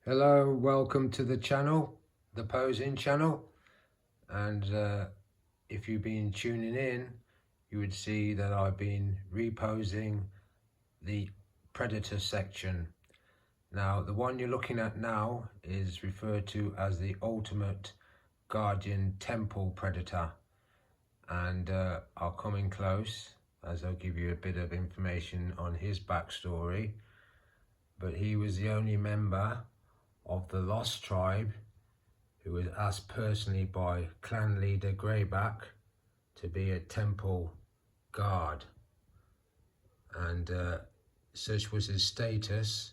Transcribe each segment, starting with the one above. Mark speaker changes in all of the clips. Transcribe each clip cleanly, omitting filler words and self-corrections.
Speaker 1: Hello, welcome to the channel, the posing channel. And if you've been tuning in, you would see that I've been reposing the predator section. Now, the one you're looking at now is referred to as the ultimate guardian temple predator. And I'll come in close as I'll give you a bit of information on his backstory. But he was the only member of the Lost Tribe who was asked personally by clan leader Greyback to be a temple guard, and such was his status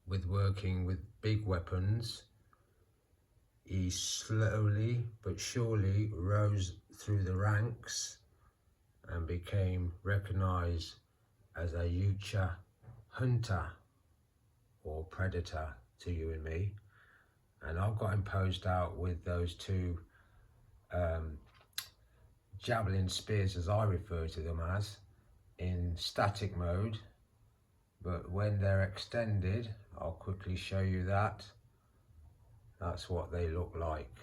Speaker 1: with working with big weapons. He slowly but surely rose through the ranks and became recognized as a Yucha hunter or predator to you and me. And I've got him posed out with those two javelin spears, as I refer to them as, in static mode. But when they're extended, I'll quickly show you that. That's what they look like.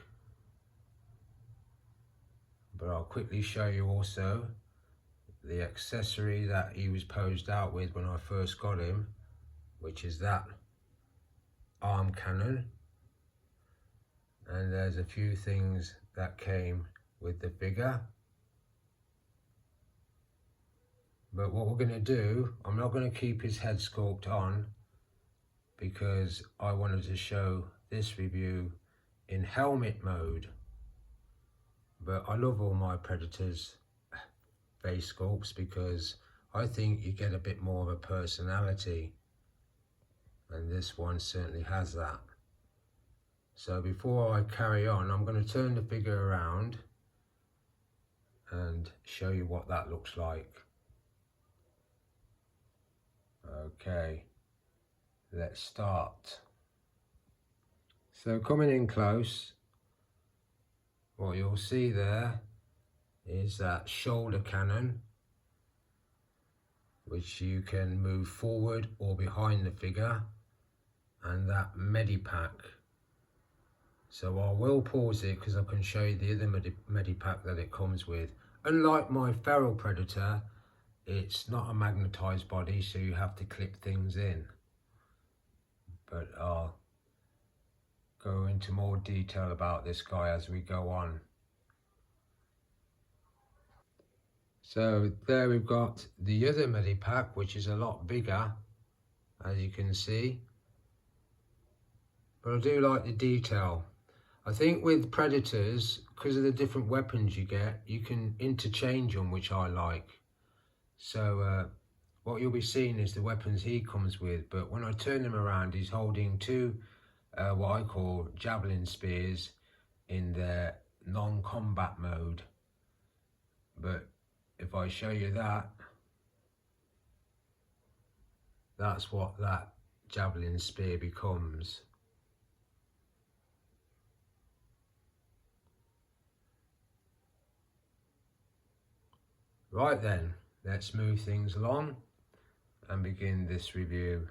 Speaker 1: But I'll quickly show you also the accessory that he was posed out with when I first got him, which is that arm cannon. And there's a few things that came with the figure. But what we're going to do, I'm not going to keep his head sculpt on because I wanted to show this review in helmet mode. But I love all my Predators face sculpts because I think you get a bit more of a personality, and this one certainly has that. So before I carry on, I'm going to turn the figure around and show you what that looks like. Okay, let's start. So coming in close, what you'll see there is that shoulder cannon, which you can move forward or behind the figure, and that medipack. So I will pause it because I can show you the other medipack that it comes with. Unlike my feral predator, it's not a magnetized body, so you have to clip things in. But I'll go into more detail about this guy as we go on. So there we've got the other medipack, which is a lot bigger, as you can see. But I do like the detail. I think with predators, because of the different weapons you get, you can interchange them, which I like. So what you'll be seeing is the weapons he comes with, but when I turn him around, he's holding two what I call javelin spears in their non-combat mode. But if I show you that, that's what that javelin spear becomes. Right then, let's move things along and begin this review.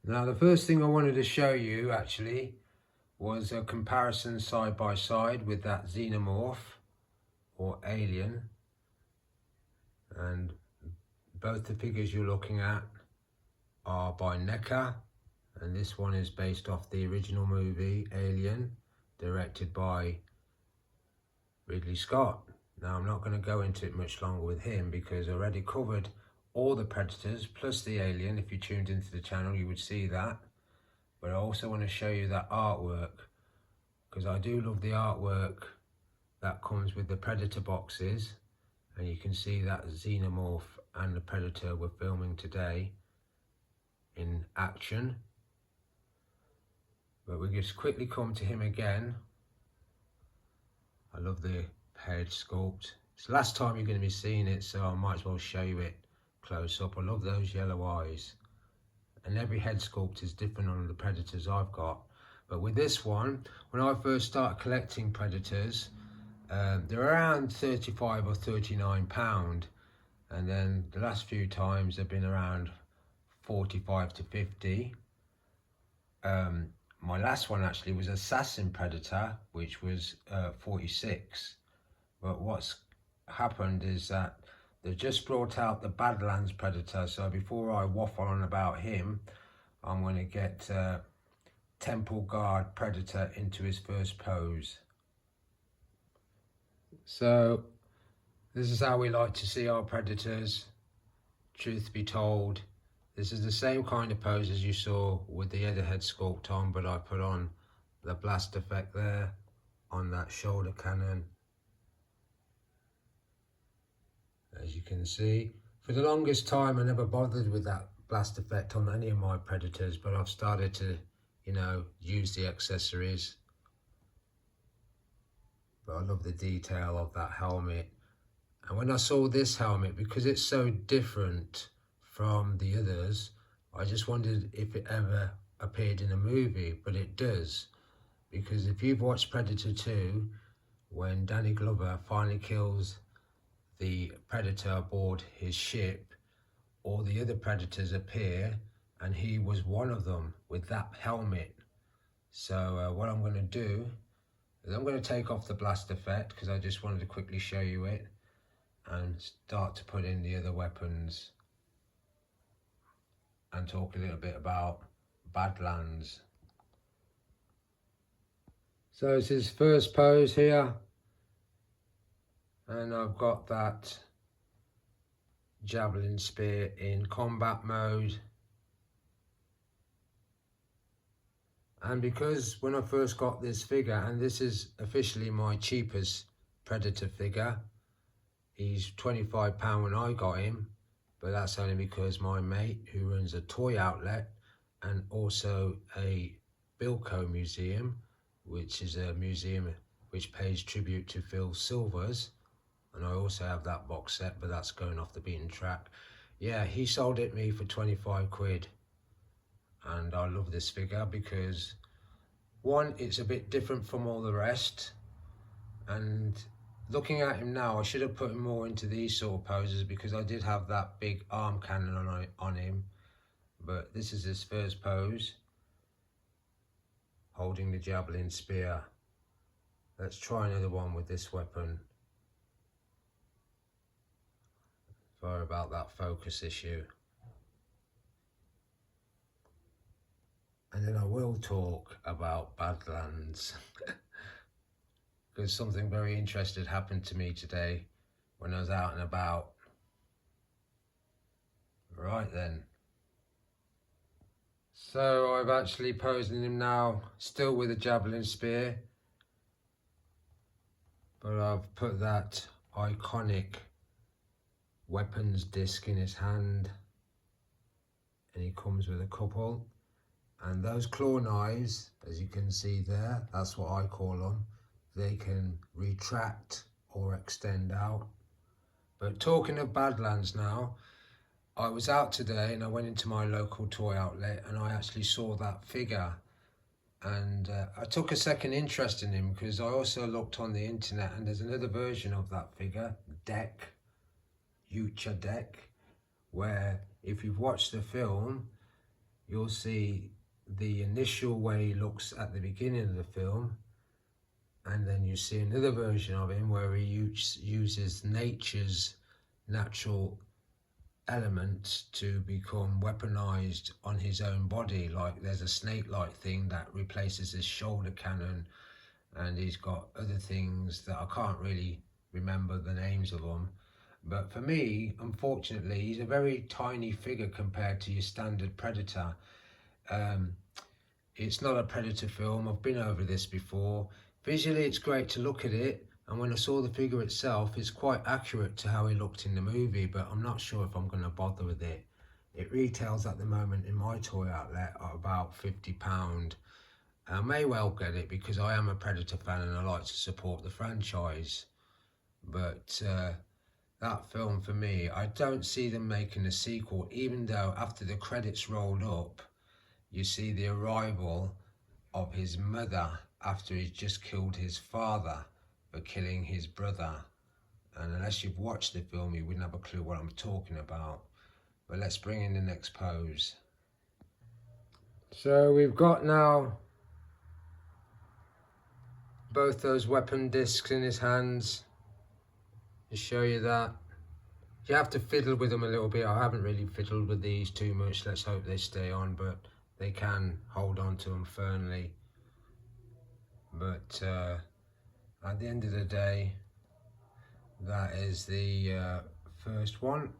Speaker 1: Now, the first thing I wanted to show you actually was a comparison side by side with that xenomorph or alien, and both the figures you're looking at are by Neca, and this one is based off the original movie Alien, directed by Ridley Scott. Now, I'm not going to go into it much longer with him because I already covered all the Predators plus the Alien. If you tuned into the channel, you would see that. But I also want to show you that artwork, because I do love the artwork that comes with the Predator boxes. And you can see that Xenomorph and the Predator we're filming today in action. But we just quickly come to him again. I love the head sculpt. It's the last time you're going to be seeing it, so I might as well show you it close up. I love those yellow eyes. And every head sculpt is different on the Predators I've got. But with this one, when I first started collecting Predators, they're around £35 or £39. and then the last few times have been around 45 to 50. My last one actually was Assassin Predator, which was 46. But what's happened is that they've just brought out the Badlands Predator. So before I waffle on about him, I'm going to get Temple Guard Predator into his first pose. So this is how we like to see our predators. Truth be told, this is the same kind of pose as you saw with the head sculpt on, but I put on the blast effect there on that shoulder cannon. As you can see, for the longest time I never bothered with that blast effect on any of my predators, but I've started to, you know, use the accessories. But I love the detail of that helmet. And when I saw this helmet, because it's so different from the others, I just wondered if it ever appeared in a movie, but it does. Because if you've watched Predator 2, when Danny Glover finally kills the Predator aboard his ship, all the other Predators appear, and he was one of them with that helmet. So what I'm going to do is I'm going to take off the blast effect, because I just wanted to quickly show you it, and start to put in the other weapons and talk a little bit about Badlands. So it's his first pose here, and I've got that javelin spear in combat mode. And because when I first got this figure, and this is officially my cheapest Predator figure, he's £25 when I got him, but that's only because my mate, who runs a toy outlet and also a Bilko museum, which is a museum which pays tribute to Phil Silvers, and I also have that box set, but that's going off the beaten track. Yeah, he sold it me for 25 quid. And I love this figure because, one, it's a bit different from all the rest, and looking at him now, I should have put him more into these sort of poses, because I did have that big arm cannon on him. But this is his first pose, holding the javelin spear. Let's try another one with this weapon. Sorry about that focus issue. And then I will talk about Badlands because something very interesting happened to me today when I was out and about. Right then. So I've actually posing him now, still with a javelin spear, but I've put that iconic weapons disc in his hand, and he comes with a couple. And those claw knives, as you can see there, that's what I call them. They can retract or extend out. But talking of Badlands now, I was out today and I went into my local toy outlet and I actually saw that figure. And I took a second interest in him because I also looked on the internet, and there's another version of that figure, Deck, Ucha Deck, where if you've watched the film, you'll see the initial way he looks at the beginning of the film, and then you see another version of him where he uses nature's natural elements to become weaponized on his own body. Like there's a snake-like thing that replaces his shoulder cannon, and he's got other things that I can't really remember the names of them. But for me, unfortunately, he's a very tiny figure compared to your standard Predator. It's not a Predator film. I've been over this before. Visually, it's great to look at it, and when I saw the figure itself, it's quite accurate to how he looked in the movie, but I'm not sure if I'm going to bother with it. It retails at the moment in my toy outlet at about £50. I may well get it because I am a Predator fan and I like to support the franchise. But that film, for me, I don't see them making a sequel, even though after the credits rolled up, you see the arrival of his mother after he's just killed his father for killing his brother. and unless you've watched the film you wouldn't have a clue what I'm talking about. But let's bring in the next pose. So we've got now both those weapon discs in his hands. To show you that you have to fiddle with them a little bit. I haven't really fiddled with these too much. Let's hope they stay on, but they can hold on to them firmly. But at the end of the day, that is the first one,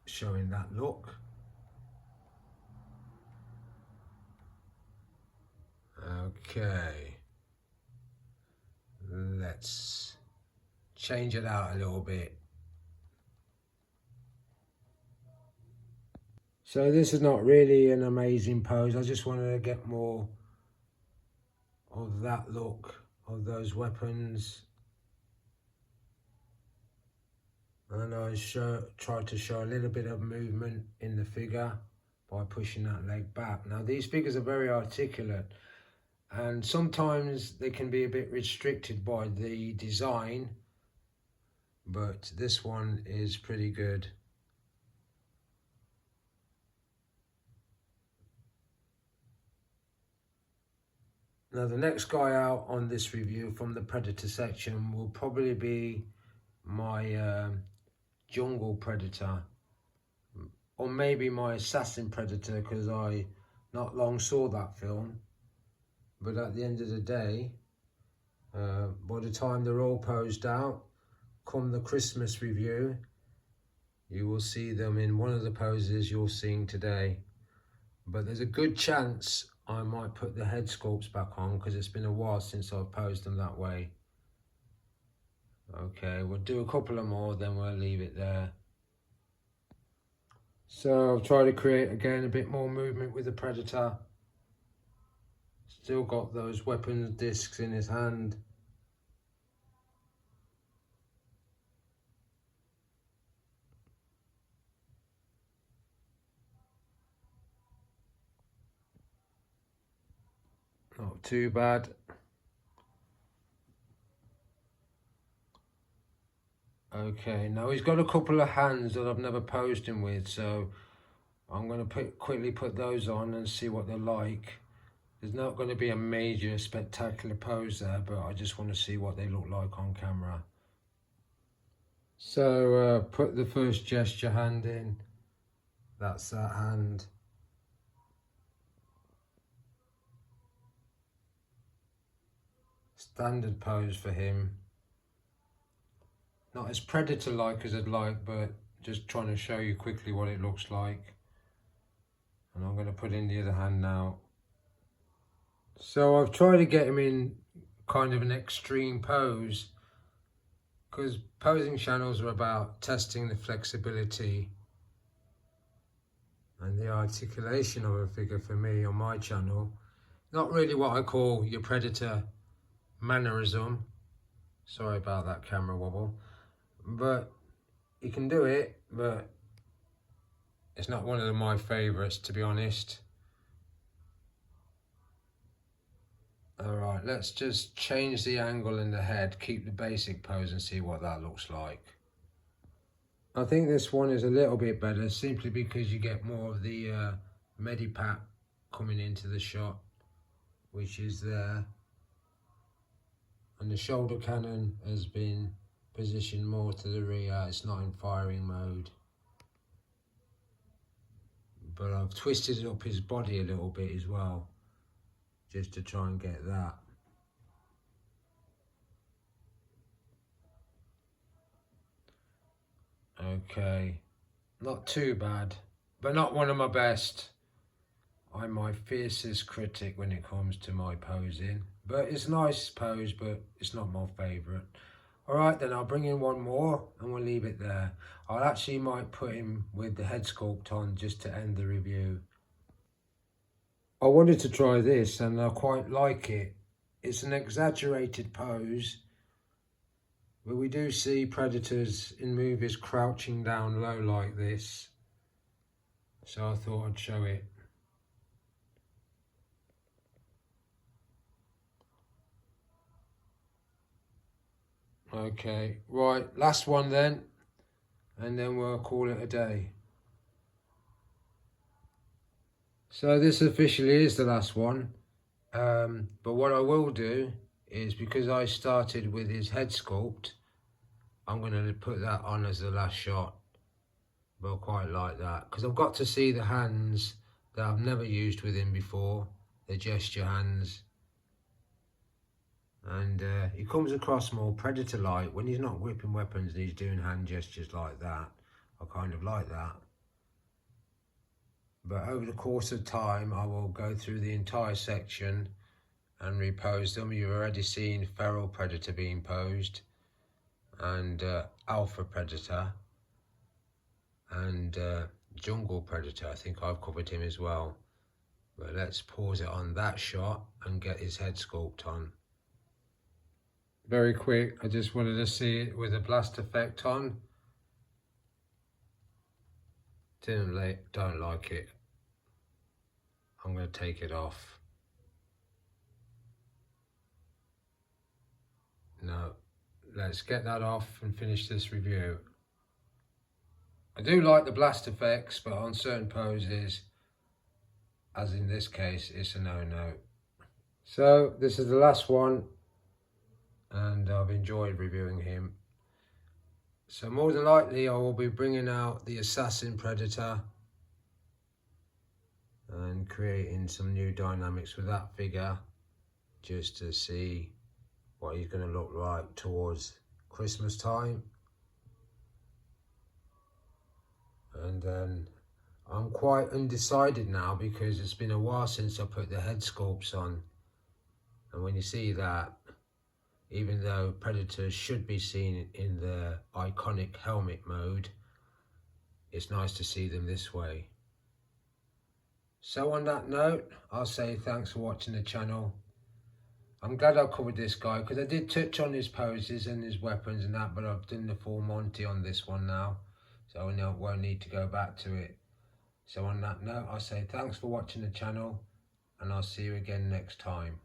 Speaker 1: showing that look. Okay, let's change it out a little bit. So this is not really an amazing pose. I just wanted to get more of that look of those weapons. And I tried to show a little bit of movement in the figure by pushing that leg back. Now these figures are very articulate, and sometimes they can be a bit restricted by the design, but this one is pretty good. Now the next guy out on this review from the Predator section will probably be my jungle predator, or maybe my assassin predator, because I not long saw that film. But at the end of the day, by the time they're all posed out, come the Christmas review, you will see them in one of the poses you're seeing today. But there's a good chance I might put the head sculpts back on, because it's been a while since I've posed them that way. Okay, we'll do a couple of more, then we'll leave it there. So I'll try to create again a bit more movement with the Predator. Still got those weapons discs in his hand. Not too bad. Okay, now he's got a couple of hands that I've never posed him with, so I'm going to quickly put those on and see what they're like. There's not going to be a major spectacular pose there, but I just want to see what they look like on camera. So put the first gesture hand in. That's that hand. Standard pose for him. Not as predator-like as I'd like, but just trying to show you quickly what it looks like. And I'm going to put in the other hand now. So I've tried to get him in kind of an extreme pose, because posing channels are about testing the flexibility and the articulation of a figure. For me on my channel, not really what I call your predator mannerism. Sorry about that camera wobble. But you can do it, but it's not one of my favourites, to be honest. Alright, let's just change the angle in the head, keep the basic pose and see what that looks like. I think this one is a little bit better, simply because you get more of the medipack coming into the shot, which is there. And the shoulder cannon has been positioned more to the rear, it's not in firing mode. But I've twisted up his body a little bit as well, just to try and get that. Okay, not too bad, but not one of my best. I'm my fiercest critic when it comes to my posing, but it's a nice pose, but it's not my favourite. Alright then, I'll bring in one more and we'll leave it there. I actually might put him with the head sculpt on just to end the review. I wanted to try this and I quite like it. It's an exaggerated pose, but we do see predators in movies crouching down low like this, so I thought I'd show it. Okay, right, last one then, and then we'll call it a day. So this officially is the last one, but what I will do is, because I started with his head sculpt, I'm going to put that on as the last shot. But I quite like that, because I've got to see the hands that I've never used with him before, the gesture hands. And he comes across more predator-like when he's not whipping weapons and he's doing hand gestures like that. I kind of like that. But over the course of time, I will go through the entire section and repose them. You've already seen feral predator being posed, and alpha predator, and jungle predator. I think I've covered him as well. But let's pause it on that shot and get his head sculpt on. Very quick, I just wanted to see it with a blast effect on. Don't like it. I'm going to take it off. No, let's get that off and finish this review. I do like the blast effects, but on certain poses, as in this case, it's a no-no. So this is the last one, and I've enjoyed reviewing him. So more than likely I will be bringing out the assassin predator and creating some new dynamics with that figure, just to see what he's going to look like towards Christmas time. And then I'm quite undecided now, because it's been a while since I put the head sculpts on, and when you see that, even though predators should be seen in the iconic helmet mode, it's nice to see them this way. So on that note, I'll say thanks for watching the channel. I'm glad I covered this guy, because I did touch on his poses and his weapons and that, but I've done the full Monty on this one now, so I won't need to go back to it. So on that note, I'll say thanks for watching the channel, and I'll see you again next time.